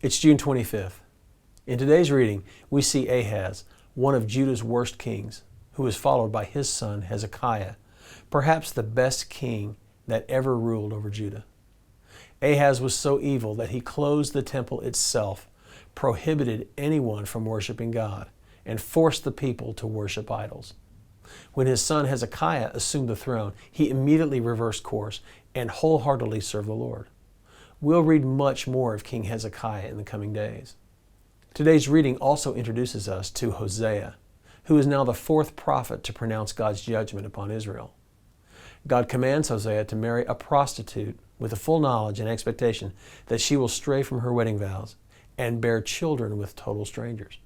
It's June 25th. In today's reading, we see Ahaz, one of Judah's worst kings, who was followed by his son Hezekiah, perhaps the best king that ever ruled over Judah. Ahaz was so evil that he closed the temple itself, prohibited anyone from worshiping God, and forced the people to worship idols. When his son Hezekiah assumed the throne, he immediately reversed course and wholeheartedly served the Lord. We'll read much more of King Hezekiah in the coming days. Today's reading also introduces us to Hosea, who is now the fourth prophet to pronounce God's judgment upon Israel. God commands Hosea to marry a prostitute with the full knowledge and expectation that she will stray from her wedding vows and bear children with total strangers.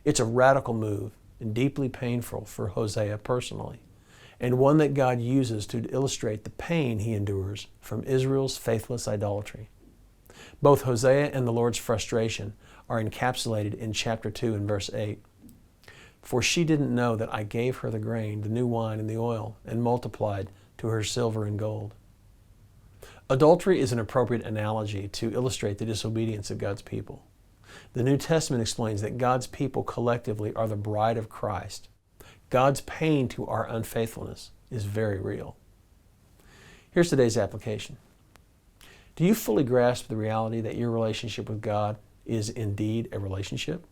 It's a radical move and deeply painful for Hosea personally, and one that God uses to illustrate the pain he endures from Israel's faithless idolatry. Both Hosea and the Lord's frustration are encapsulated in chapter 2 and verse 8. For she didn't know that I gave her the grain, the new wine, and the oil, and multiplied to her silver and gold. Adultery is an appropriate analogy to illustrate the disobedience of God's people. The New Testament explains that God's people collectively are the bride of Christ. God's pain to our unfaithfulness is very real. Here's today's application. Do you fully grasp the reality that your relationship with God is indeed a relationship?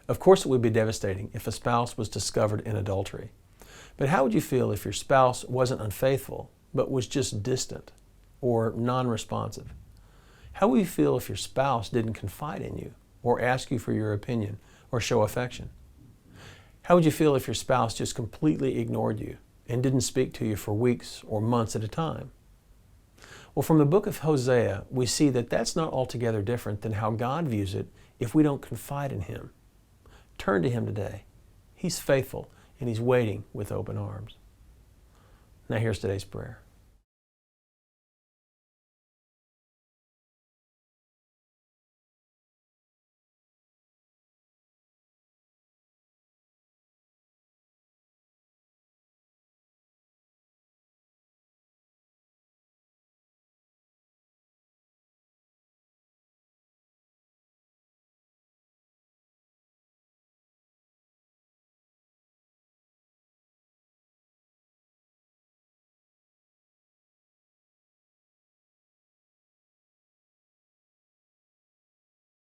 Of course, it would be devastating if a spouse was discovered in adultery. But how would you feel if your spouse wasn't unfaithful, but was just distant or non-responsive? How would you feel if your spouse didn't confide in you or ask you for your opinion or show affection? How would you feel if your spouse just completely ignored you and didn't speak to you for weeks or months at a time? Well, from the book of Hosea, we see that that's not altogether different than how God views it if we don't confide in Him. Turn to Him today. He's faithful and He's waiting with open arms. Now here's today's prayer.